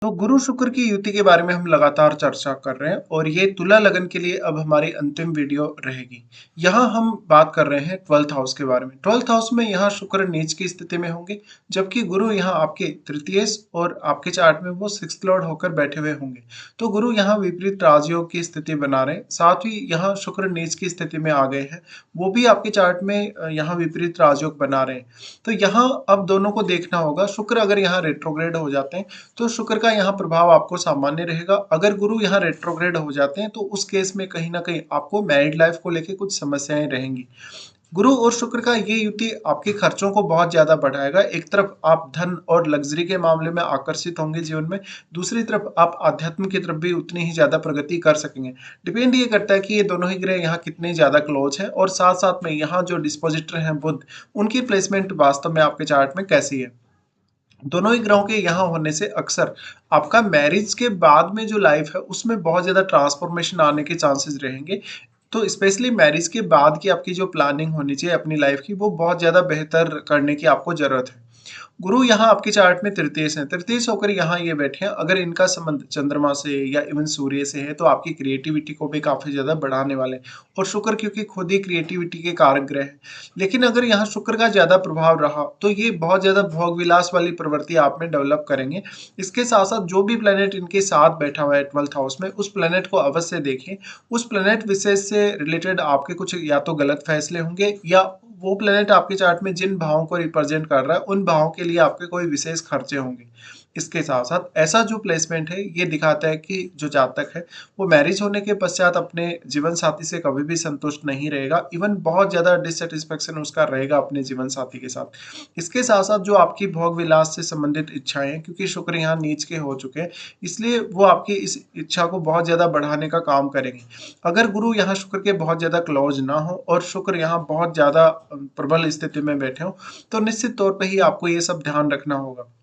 तो गुरु शुक्र की युति के बारे में हम लगातार चर्चा कर रहे हैं और ये तुला लगन के लिए अब हमारी अंतिम वीडियो रहेगी। यहाँ हम बात कर रहे हैं 12th हाउस के बारे में। 12th हाउस में यहाँ शुक्र नीच की स्थिति में होंगे, जबकि गुरु यहाँ आपके तृतीय और आपके चार्ट में वो 6th लॉर्ड होकर बैठे हुए होंगे। तो गुरु यहाँ विपरीत राजयोग की स्थिति बना रहे हैं, साथ ही यहाँ शुक्र नीच की स्थिति में आ गए हैं, वो भी आपके चार्ट में यहाँ विपरीत राजयोग बना रहे हैं। तो यहाँ अब दोनों को देखना होगा। शुक्र अगर यहाँ रेट्रोग्रेड हो जाते हैं तो शुक्र का यहाँ प्रभाव आपको सामान्य रहेगा। अगर गुरु यहाँ रेट्रोग्रेड हो जाते हैं तो उस केस में कहीं ना कहीं आपको मैरिड लाइफ को लेकर कुछ समस्याएं रहेंगी। गुरु और शुक्र का ये युति आपके खर्चों को बहुत ज्यादा बढ़ाएगा। एक तरफ आप धन और लग्जरी के मामले में आकर्षित होंगे जीवन में, दूसरी तरफ आप आध्यात्म की तरफ भी उतनी ही ज्यादा प्रगति कर सकेंगे। डिपेंड ये करता है कि ये दोनों ही ग्रह यहाँ कितने ज्यादा क्लोज हैं और साथ साथ में यहाँ जो डिस्पोजिटर हैं बुध, उनकी प्लेसमेंट वास्तव में आपके चार्ट में कैसी है। दोनों ही ग्रहों के यहाँ होने से अक्सर आपका मैरिज के बाद में जो लाइफ है उसमें बहुत ज्यादा ट्रांसफॉर्मेशन आने के चांसेस रहेंगे। तो स्पेशली मैरिज के बाद की आपकी जो प्लानिंग होनी चाहिए अपनी लाइफ की, वो बहुत ज्यादा बेहतर करने की आपको जरूरत है। गुरु यहाँ आपके चार्ट में तृतीय है, तृतीय होकर यहाँ ये बैठे हैं। अगर इनका संबंध चंद्रमा से या इवन सूर्य से है तो आपकी क्रिएटिविटी को भी काफी ज्यादा बढ़ाने वाले हैं। और शुक्र क्योंकि खुद ही क्रिएटिविटी के कारक ग्रह है, लेकिन अगर यहाँ शुक्र का ज्यादा प्रभाव रहा तो ये बहुत ज्यादा भोग विलास वाली प्रवृत्ति आप में डेवलप करेंगे। इसके साथ साथ जो भी प्लेनेट इनके साथ बैठा हुआ है 12th हाउस में, उस प्लेनेट को अवश्य देखें। उस प्लेनेट विशेष से रिलेटेड आपके कुछ या तो गलत फैसले होंगे, या वो प्लेनेट आपके चार्ट में जिन भावों को रिप्रेजेंट कर रहा है उन भावों के लिए आपके कोई विशेष खर्चे होंगे। इसके साथ साथ ऐसा जो प्लेसमेंट है ये दिखाता है कि जो जातक है वो मैरिज होने के पश्चात अपने जीवन साथी से कभी भी संतुष्ट नहीं रहेगा। इवन बहुत ज्यादा डिससेटिस्फेक्शन उसका रहेगा अपने जीवन साथी के साथ। इसके साथ साथ जो आपकी भोग विलास से संबंधित इच्छाएं हैं, क्योंकि शुक्र यहाँ नीच के हो चुके हैं, इसलिए वो आपकी इस इच्छा को बहुत ज्यादा बढ़ाने का काम करेंगे। अगर गुरु यहाँ शुक्र के बहुत ज्यादा क्लोज ना हो और शुक्र यहाँ बहुत ज्यादा प्रबल स्थिति में बैठे हो, तो निश्चित तौर पर ही आपको ये सब ध्यान रखना होगा।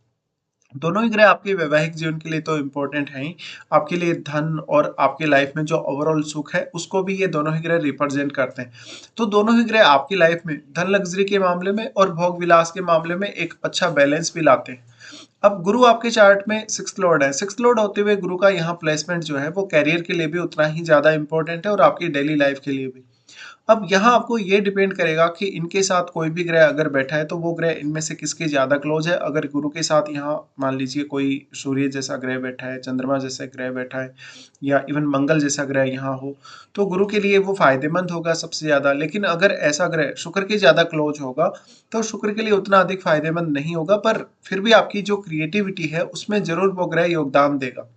दोनों ही ग्रह आपके वैवाहिक जीवन के लिए तो इम्पोर्टेंट है ही, आपके लिए धन और आपके लाइफ में जो ओवरऑल सुख है उसको भी ये दोनों ही ग्रह रिप्रेजेंट करते हैं। तो दोनों ही ग्रह आपकी लाइफ में धन लग्जरी के मामले में और भोग विलास के मामले में एक अच्छा बैलेंस भी लाते हैं। अब गुरु आपके चार्ट में 6th लॉर्ड है। 6th लॉर्ड होते हुए गुरु का यहाँ प्लेसमेंट जो है वो कैरियर के लिए भी उतना ही ज्यादा इंपॉर्टेंट है और आपकी डेली लाइफ के लिए भी। अब यहाँ आपको ये डिपेंड करेगा कि इनके साथ कोई भी ग्रह अगर बैठा है तो वो ग्रह इनमें से किसके ज्यादा क्लोज है। अगर गुरु के साथ यहाँ मान लीजिए कोई सूर्य जैसा ग्रह बैठा है, चंद्रमा जैसा ग्रह बैठा है, या इवन मंगल जैसा ग्रह यहाँ हो, तो गुरु के लिए वो फायदेमंद होगा सबसे ज्यादा। लेकिन अगर ऐसा ग्रह शुक्र के ज्यादा क्लोज होगा तो शुक्र के लिए उतना अधिक फायदेमंद नहीं होगा, पर फिर भी आपकी जो क्रिएटिविटी है उसमें जरूर वो ग्रह योगदान देगा।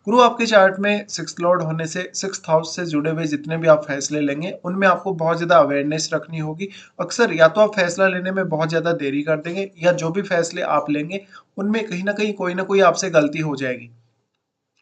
गुरु आपके चार्ट में 6th लॉर्ड होने से 6th हाउस से जुड़े हुए जितने भी आप फैसले लेंगे उनमें आपको बहुत ज्यादा अवेयरनेस रखनी होगी। अक्सर या तो आप फैसला लेने में बहुत ज्यादा देरी कर देंगे, या जो भी फैसले आप लेंगे उनमें कहीं ना कोई आपसे गलती हो जाएगी।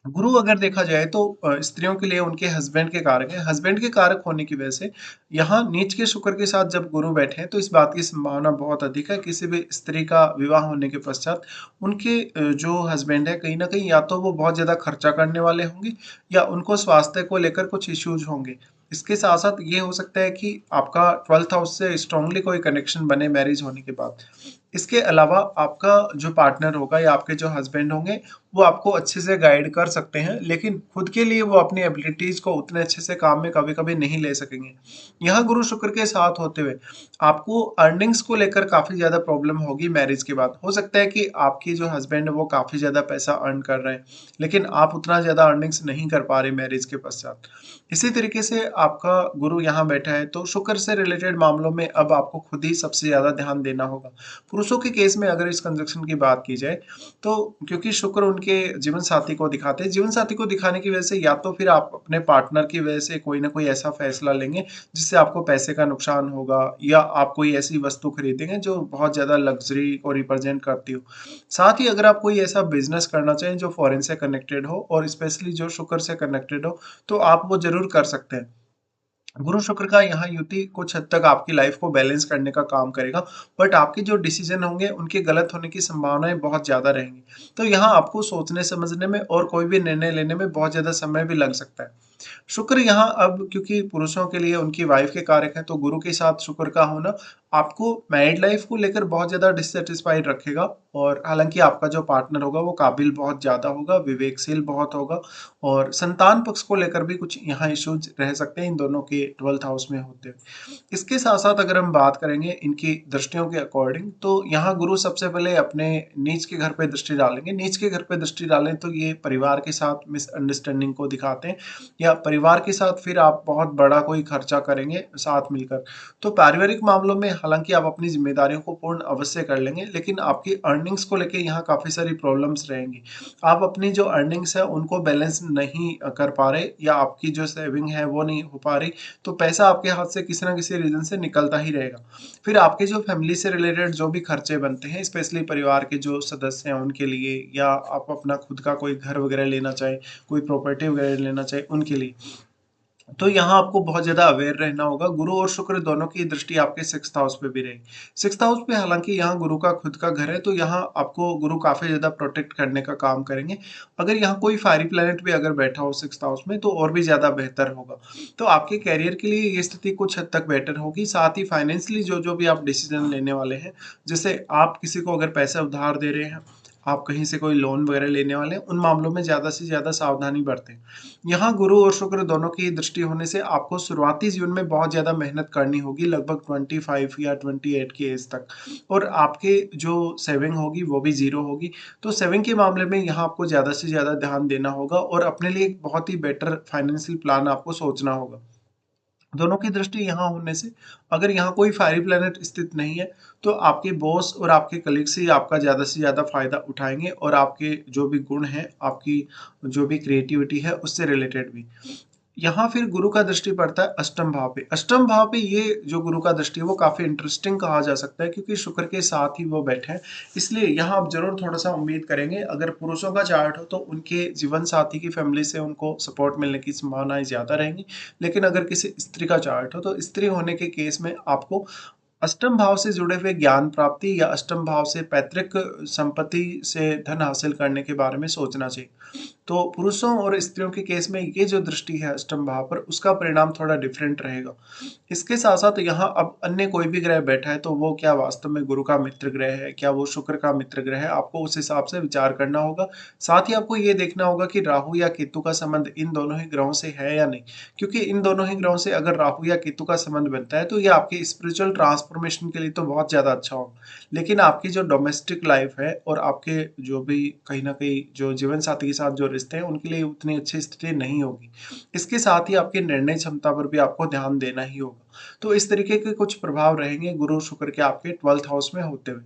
गुरु अगर देखा जाए तो स्त्रियों के लिए उनके हस्बैंड के कारक है। हस्बैंड के कारक होने की वजह से यहाँ नीच के शुक्र के साथ जब गुरु बैठे हैं तो इस बात की संभावना बहुत अधिक है किसी भी स्त्री का विवाह होने के पश्चात उनके जो हस्बैंड है कहीं ना कहीं या तो वो बहुत ज्यादा खर्चा करने वाले होंगे, या उनको स्वास्थ्य को लेकर कुछ इश्यूज होंगे। इसके साथ साथ ये हो सकता है कि आपका 12th हाउस से स्ट्रांगली कोई कनेक्शन बने मैरिज होने के बाद। इसके अलावा आपका जो पार्टनर होगा या आपके जो हस्बैंड होंगे वो आपको अच्छे से गाइड कर सकते हैं, लेकिन खुद के लिए वो अपनी एबिलिटीज को उतने अच्छे से काम में कभी कभी नहीं ले सकेंगे। यहाँ गुरु शुक्र के साथ होते हुए आपको अर्निंग्स को लेकर काफी ज्यादा प्रॉब्लम होगी मैरिज के बाद। हो सकता है कि आपकी जो हस्बैंड है वो काफी ज्यादा पैसा अर्न कर रहे हैं, लेकिन आप उतना ज्यादा अर्निंग्स नहीं कर पा रहे मैरिज के पश्चात। इसी तरीके से आपका गुरु यहाँ बैठा है तो शुक्र से रिलेटेड मामलों में अब आपको खुद ही सबसे ज्यादा ध्यान देना होगा। पुरुषों के केस में अगर इस कंजक्शन की बात की जाए तो क्योंकि शुक्र उनके जीवन साथी को दिखाते हैं, जीवन साथी को दिखाने की वजह से या तो फिर आप अपने पार्टनर की वजह से कोई ना कोई ऐसा फैसला लेंगे जिससे आपको पैसे का नुकसान होगा, या आप कोई ऐसी वस्तु खरीदेंगे जो बहुत ज्यादा लग्जरी को रिप्रेजेंट करती हो। साथ ही अगर आप कोई ऐसा बिजनेस करना चाहें जो फॉरेन से कनेक्टेड हो और स्पेशली जो शुक्र से कनेक्टेड हो, तो आप वो जरूर कर सकते हैं। गुरु शुक्र का यहाँ युति कुछ हद तक आपकी लाइफ को बैलेंस करने का काम करेगा, बट आपके जो डिसीजन होंगे उनके गलत होने की संभावनाएं बहुत ज्यादा रहेंगी। तो यहाँ आपको सोचने समझने में और कोई भी निर्णय लेने में बहुत ज्यादा समय भी लग सकता है। शुक्र यहाँ अब क्योंकि पुरुषों के लिए उनकी वाइफ के कारक है, तो गुरु के साथ शुक्र का होना आपको मैरिड लाइफ को लेकर बहुत ज़्यादा डिससेटिस्फाइड रखेगा। और हालांकि आपका जो पार्टनर होगा वो काबिल बहुत ज़्यादा होगा, विवेकशील बहुत होगा, और संतान पक्ष को लेकर भी कुछ यहाँ इश्यूज रह सकते हैं इन दोनों के 12th हाउस में होते हुए। इसके साथ साथ अगर हम बात करेंगे इनकी दृष्टियों के अकॉर्डिंग, तो यहाँ गुरु सबसे पहले अपने नीच के घर पे दृष्टि डालेंगे। नीच के घर पे दृष्टि डालें तो ये परिवार के साथ मिसअंडरस्टैंडिंग को दिखाते हैं, या परिवार के साथ फिर आप बहुत बड़ा कोई खर्चा करेंगे साथ मिलकर। तो पारिवारिक मामलों में हालांकि आप अपनी जिम्मेदारियों को पूर्ण अवश्य कर लेंगे, लेकिन आपकी अर्निंग्स को लेकर यहाँ काफ़ी सारी प्रॉब्लम्स रहेंगी। आप अपनी जो अर्निंग्स है उनको बैलेंस नहीं कर पा रहे, या आपकी जो सेविंग है वो नहीं हो पा रही, तो पैसा आपके हाथ से किसी ना किसी रीजन से निकलता ही रहेगा। फिर आपके जो फैमिली से रिलेटेड जो भी खर्चे बनते हैं, स्पेशली परिवार के जो सदस्य हैं उनके लिए, या आप अपना खुद का कोई घर वगैरह लेना चाहे, कोई प्रॉपर्टी वगैरह लेना चाहे उनके लिए, तो यहाँ आपको बहुत ज्यादा अवेयर रहना होगा। गुरु और शुक्र दोनों की दृष्टि आपके 6th हाउस पे भी रहेगी। 6th हाउस पे हालांकि यहाँ गुरु का खुद का घर है, तो यहाँ आपको गुरु काफी ज्यादा प्रोटेक्ट करने का काम करेंगे। अगर यहाँ कोई फायरी प्लेनेट भी अगर बैठा हो 6th हाउस में, तो और भी ज्यादा बेहतर होगा। तो आपके कैरियर के लिए ये स्थिति कुछ हद तक बेटर होगी। साथ ही फाइनेंशियली जो जो भी आप डिसीजन लेने वाले हैं, जैसे आप किसी को अगर पैसा उधार दे रहे हैं, आप कहीं से कोई लोन वगैरह लेने वाले हैं, उन मामलों में ज़्यादा से ज़्यादा सावधानी बरतें। यहाँ गुरु और शुक्र दोनों की दृष्टि होने से आपको शुरुआती जीवन में बहुत ज़्यादा मेहनत करनी होगी, लगभग 25 या 28 की एज तक, और आपके जो सेविंग होगी वो भी ज़ीरो होगी। तो सेविंग के मामले में यहाँ आपको ज़्यादा से ज़्यादा ध्यान देना होगा, और अपने लिए एक बहुत ही बेटर फाइनेंशियल प्लान आपको सोचना होगा। दोनों की दृष्टि यहाँ होने से अगर यहाँ कोई फायरी प्लैनेट स्थित नहीं है, तो आपके बॉस और आपके कलीग्स ही आपका ज़्यादा से ज़्यादा फायदा उठाएंगे, और आपके जो भी गुण हैं, आपकी जो भी क्रिएटिविटी है उससे रिलेटेड भी। यहाँ फिर गुरु का दृष्टि पड़ता है अष्टम भाव पे। अष्टम भाव पे ये जो गुरु का दृष्टि है वो काफी इंटरेस्टिंग कहा जा सकता है, क्योंकि शुक्र के साथ ही वो बैठे हैं। इसलिए यहाँ आप जरूर थोड़ा सा उम्मीद करेंगे। अगर पुरुषों का चार्ट हो तो उनके जीवन साथी की फैमिली से उनको सपोर्ट मिलने की संभावनाएं ज्यादा रहेंगी। लेकिन अगर किसी स्त्री का चार्ट हो, तो स्त्री होने के केस में आपको अष्टम भाव से जुड़े हुए ज्ञान प्राप्ति, या अष्टम भाव से पैतृक संपत्ति से धन हासिल करने के बारे में सोचना चाहिए। तो पुरुषों और स्त्रियों के केस में ये जो दृष्टि है अष्टम भाव पर, उसका परिणाम थोड़ा डिफरेंट रहेगा। इसके साथ साथ यहाँ अब अन्य कोई भी ग्रह बैठा है, तो वो क्या वास्तव में गुरु का मित्र ग्रह है, क्या वो शुक्र का मित्र ग्रह है, आपको उस हिसाब से विचार करना होगा। साथ ही आपको ये देखना होगा कि राहु या केतु का संबंध इन दोनों ही ग्रहों से है या नहीं, क्योंकि इन दोनों ही ग्रहों से अगर राहु या केतु का संबंध बनता है, तो ये आपके स्पिरिचुअल ट्रांसफॉर्मेशन के लिए तो बहुत ज्यादा अच्छा होगा, लेकिन आपकी जो डोमेस्टिक लाइफ है और आपके जो भी कहीं ना कहीं जो जीवन साथी के साथ जो रिश्ते हैं, उनके लिए उतनी अच्छी स्थिति नहीं होगी। इसके साथ ही आपकी निर्णय क्षमता पर भी आपको ध्यान देना ही होगा। तो इस तरीके के कुछ प्रभाव रहेंगे गुरु शुक्र के आपके 12th हाउस में होते हुए।